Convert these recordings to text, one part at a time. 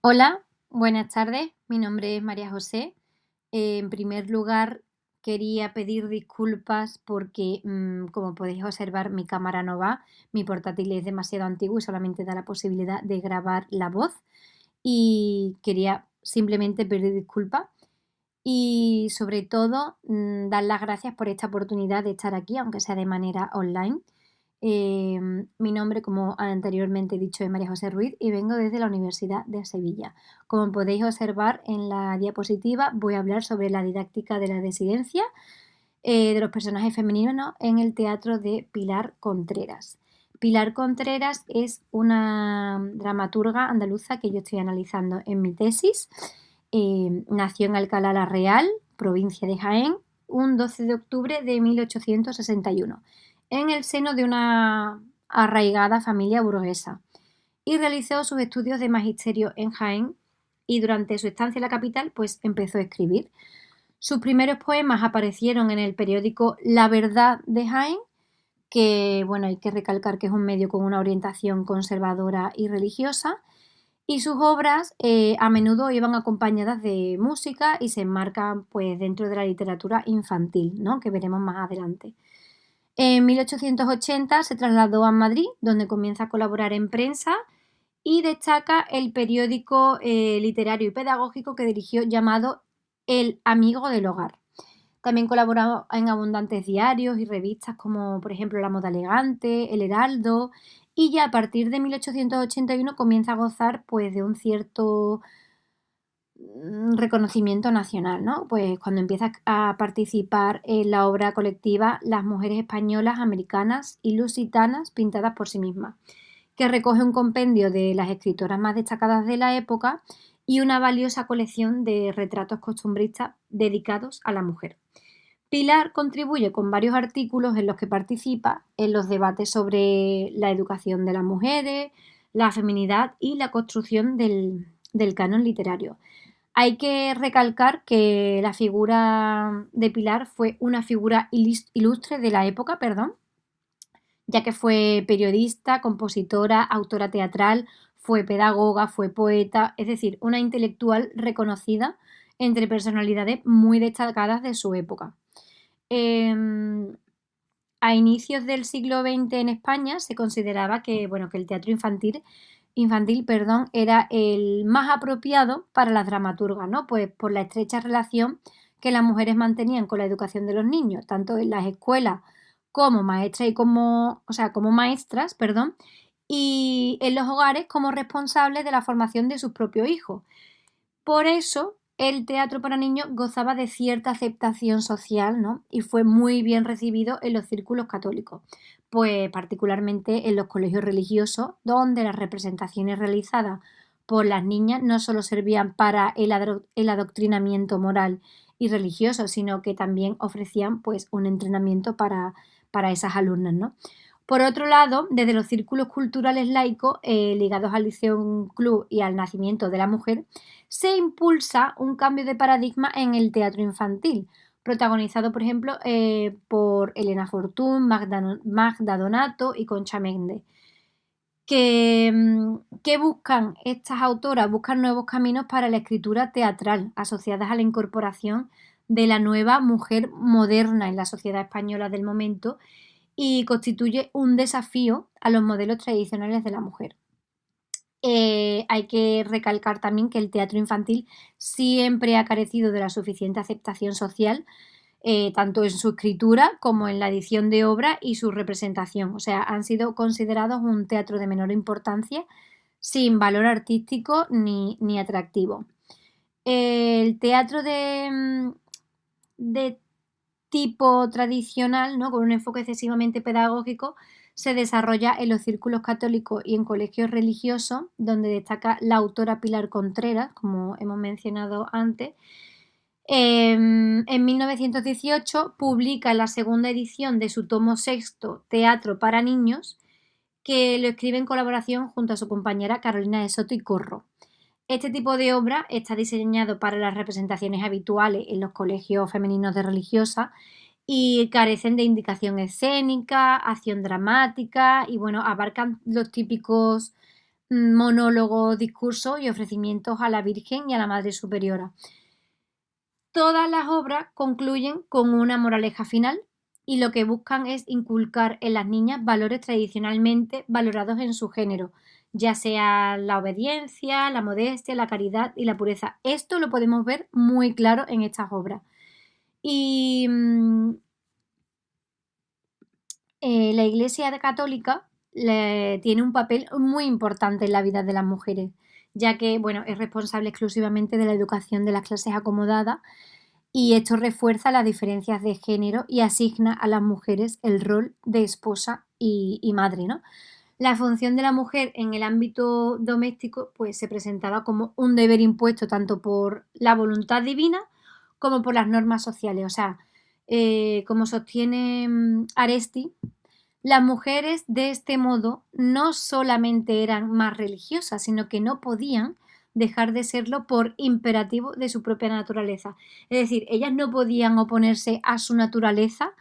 Hola, buenas tardes. Mi nombre es María José. En primer lugar, quería pedir disculpas porque, como podéis observar, mi cámara no va, mi portátil es demasiado antiguo y solamente da la posibilidad de grabar la voz. Y quería simplemente pedir disculpas y sobre todo dar las gracias por esta oportunidad de estar aquí, aunque sea de manera online. Mi nombre, como anteriormente he dicho, es María José Ruiz y vengo desde la Universidad de Sevilla. Como podéis observar en la diapositiva, voy a hablar sobre la didáctica de la disidencia de los personajes femeninos, ¿no?, en el teatro de Pilar Contreras. Pilar Contreras es una dramaturga andaluza que yo estoy analizando en mi tesis. Nació en Alcalá la Real, provincia de Jaén, un 12 de octubre de 1861, en el seno de una arraigada familia burguesa, y realizó sus estudios de magisterio en Jaén y durante su estancia en la capital pues empezó a escribir. Sus primeros poemas aparecieron en el periódico La Verdad de Jaén, que bueno, hay que recalcar que es un medio con una orientación conservadora y religiosa, y sus obras a menudo iban acompañadas de música y se enmarcan pues dentro de la literatura infantil, ¿no?, que veremos más adelante. En 1880 se trasladó a Madrid, donde comienza a colaborar en prensa y destaca el periódico literario y pedagógico que dirigió llamado El Amigo del Hogar. También colaboró en abundantes diarios y revistas como por ejemplo La Moda Elegante, El Heraldo, y ya a partir de 1881 comienza a gozar pues de un cierto reconocimiento nacional, ¿no? Pues cuando empieza a participar en la obra colectiva Las mujeres españolas, americanas y lusitanas pintadas por sí mismas, que recoge un compendio de las escritoras más destacadas de la época y una valiosa colección de retratos costumbristas dedicados a la mujer. Pilar contribuye con varios artículos en los que participa en los debates sobre la educación de las mujeres, la feminidad y la construcción del canon literario. Hay que recalcar que la figura de Pilar fue una figura ilustre de la época, perdón, ya que fue periodista, compositora, autora teatral, fue pedagoga, fue poeta, es decir, una intelectual reconocida entre personalidades muy destacadas de su época. Eh, a inicios del siglo XX en España se consideraba que, bueno, que el teatro infantil, perdón, era el más apropiado para las dramaturgas, ¿no? Pues por la estrecha relación que las mujeres mantenían con la educación de los niños, tanto en las escuelas como maestras como maestras, perdón, y en los hogares como responsables de la formación de sus propios hijos. Por eso, el teatro para niños gozaba de cierta aceptación social, ¿no? Y fue muy bien recibido en los círculos católicos, pues particularmente en los colegios religiosos, donde las representaciones realizadas por las niñas no solo servían para el adoctrinamiento moral y religioso, sino que también ofrecían pues un entrenamiento para esas alumnas, ¿no? Por otro lado, desde los círculos culturales laicos ligados al Liceo Club y al nacimiento de la mujer, se impulsa un cambio de paradigma en el teatro infantil, protagonizado, por ejemplo, por Elena Fortún, Magda Donato y Concha Méndez. ¿Qué buscan estas autoras? Buscan nuevos caminos para la escritura teatral, asociadas a la incorporación de la nueva mujer moderna en la sociedad española del momento, y constituye un desafío a los modelos tradicionales de la mujer. Hay que recalcar también que el teatro infantil siempre ha carecido de la suficiente aceptación social, tanto en su escritura como en la edición de obra y su representación. O sea, han sido considerados un teatro de menor importancia, sin valor artístico ni atractivo. El teatro de tipo tradicional, ¿no?, con un enfoque excesivamente pedagógico, se desarrolla en los círculos católicos y en colegios religiosos, donde destaca la autora Pilar Contreras, como hemos mencionado antes. En 1918 publica la segunda edición de su tomo sexto, Teatro para niños, que lo escribe en colaboración junto a su compañera Carolina de Soto y Corro. Este tipo de obra está diseñado para las representaciones habituales en los colegios femeninos de religiosas y carecen de indicación escénica, acción dramática y bueno, abarcan los típicos monólogos, discursos y ofrecimientos a la Virgen y a la Madre Superiora. Todas las obras concluyen con una moraleja final y lo que buscan es inculcar en las niñas valores tradicionalmente valorados en su género, ya sea la obediencia, la modestia, la caridad y la pureza. Esto lo podemos ver muy claro en estas obras. Y la Iglesia Católica tiene un papel muy importante en la vida de las mujeres, ya que bueno, es responsable exclusivamente de la educación de las clases acomodadas y esto refuerza las diferencias de género y asigna a las mujeres el rol de esposa y madre, ¿no? La función de la mujer en el ámbito doméstico pues se presentaba como un deber impuesto tanto por la voluntad divina como por las normas sociales. O sea, como sostiene Aresti, las mujeres de este modo no solamente eran más religiosas, sino que no podían dejar de serlo por imperativo de su propia naturaleza. Es decir, ellas no podían oponerse a su naturaleza,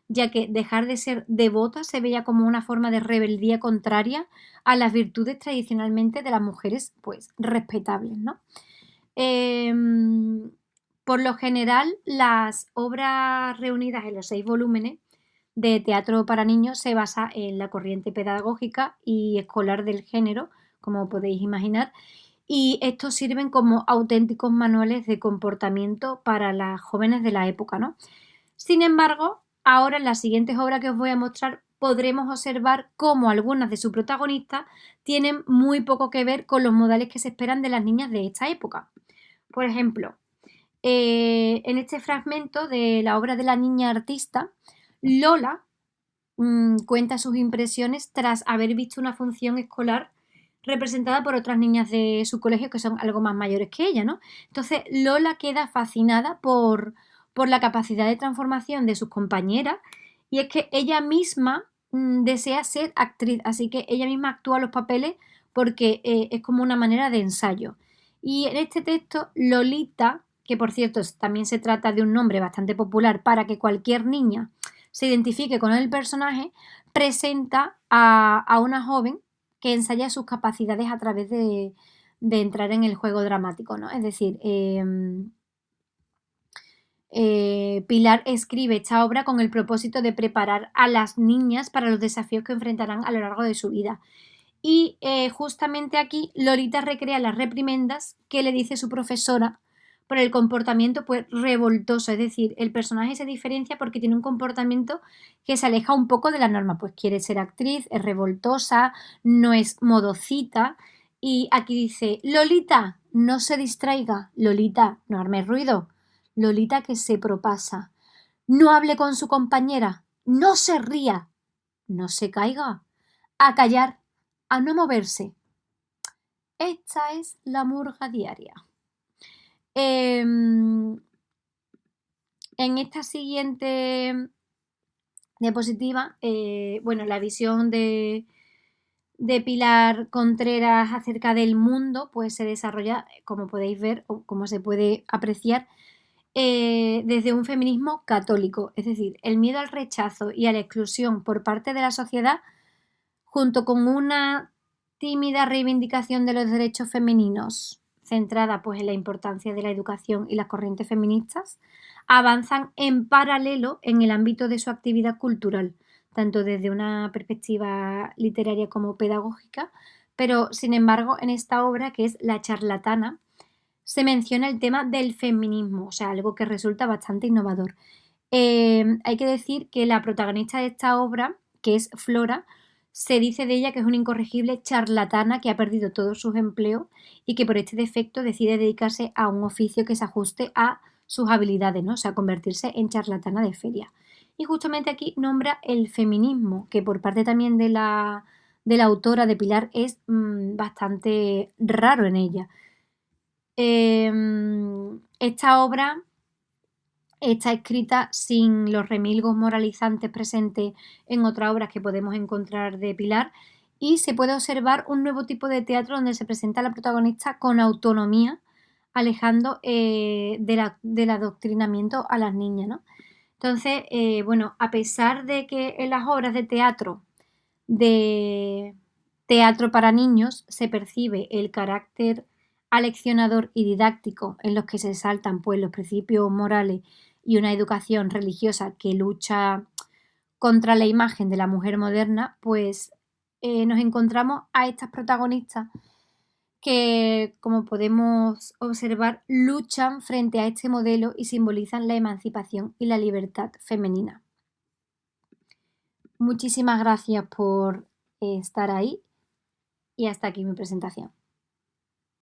ya que dejar de ser devotas se veía como una forma de rebeldía contraria a las virtudes tradicionalmente de las mujeres, pues respetables, ¿no? Por lo general, las obras reunidas en los 6 volúmenes de teatro para niños se basa en la corriente pedagógica y escolar del género, como podéis imaginar, y estos sirven como auténticos manuales de comportamiento para las jóvenes de la época, ¿no? Sin embargo, ahora en las siguientes obras que os voy a mostrar podremos observar cómo algunas de sus protagonistas tienen muy poco que ver con los modales que se esperan de las niñas de esta época. Por ejemplo, en este fragmento de la obra de la niña artista, Lola cuenta sus impresiones tras haber visto una función escolar representada por otras niñas de su colegio que son algo más mayores que ella, ¿no? Entonces Lola queda fascinada por la capacidad de transformación de sus compañeras y es que ella misma desea ser actriz, así que ella misma actúa los papeles porque es como una manera de ensayo. Y en este texto, Lolita, que por cierto también se trata de un nombre bastante popular para que cualquier niña se identifique con el personaje, presenta a una joven que ensaya sus capacidades a través de entrar en el juego dramático, ¿no? Es decir, Pilar escribe esta obra con el propósito de preparar a las niñas para los desafíos que enfrentarán a lo largo de su vida. Y justamente aquí Lolita recrea las reprimendas que le dice su profesora por el comportamiento pues revoltoso, es decir, el personaje se diferencia porque tiene un comportamiento que se aleja un poco de la norma, pues quiere ser actriz, es revoltosa, no es modocita y aquí dice, Lolita, no se distraiga, Lolita, no arme ruido, Lolita que se propasa, no hable con su compañera, no se ría, no se caiga, a callar, a no moverse. Esta es la murga diaria. En esta siguiente diapositiva, bueno, la visión de Pilar Contreras acerca del mundo, pues se desarrolla, como podéis ver, o como se puede apreciar, desde un feminismo católico, es decir, el miedo al rechazo y a la exclusión por parte de la sociedad, junto con una tímida reivindicación de los derechos femeninos, centrada pues en la importancia de la educación y las corrientes feministas, avanzan en paralelo en el ámbito de su actividad cultural, tanto desde una perspectiva literaria como pedagógica, pero sin embargo en esta obra, que es La charlatana, se menciona el tema del feminismo, o sea, algo que resulta bastante innovador. Hay que decir que la protagonista de esta obra, que es Flora, se dice de ella que es una incorregible charlatana que ha perdido todos sus empleos y que por este defecto decide dedicarse a un oficio que se ajuste a sus habilidades, ¿no? O sea, convertirse en charlatana de feria. Y justamente aquí nombra el feminismo, que por parte también de la autora de Pilar es bastante raro en ella. Esta obra está escrita sin los remilgos moralizantes presentes en otras obras que podemos encontrar de Pilar y se puede observar un nuevo tipo de teatro donde se presenta a la protagonista con autonomía, alejando del adoctrinamiento a las niñas, ¿no? Entonces, bueno, a pesar de que en las obras de teatro de teatro para niños se percibe el carácter aleccionador y didáctico en los que se saltan pues, los principios morales y una educación religiosa que lucha contra la imagen de la mujer moderna, pues nos encontramos a estas protagonistas que, como podemos observar, luchan frente a este modelo y simbolizan la emancipación y la libertad femenina. Muchísimas gracias por estar ahí y hasta aquí mi presentación.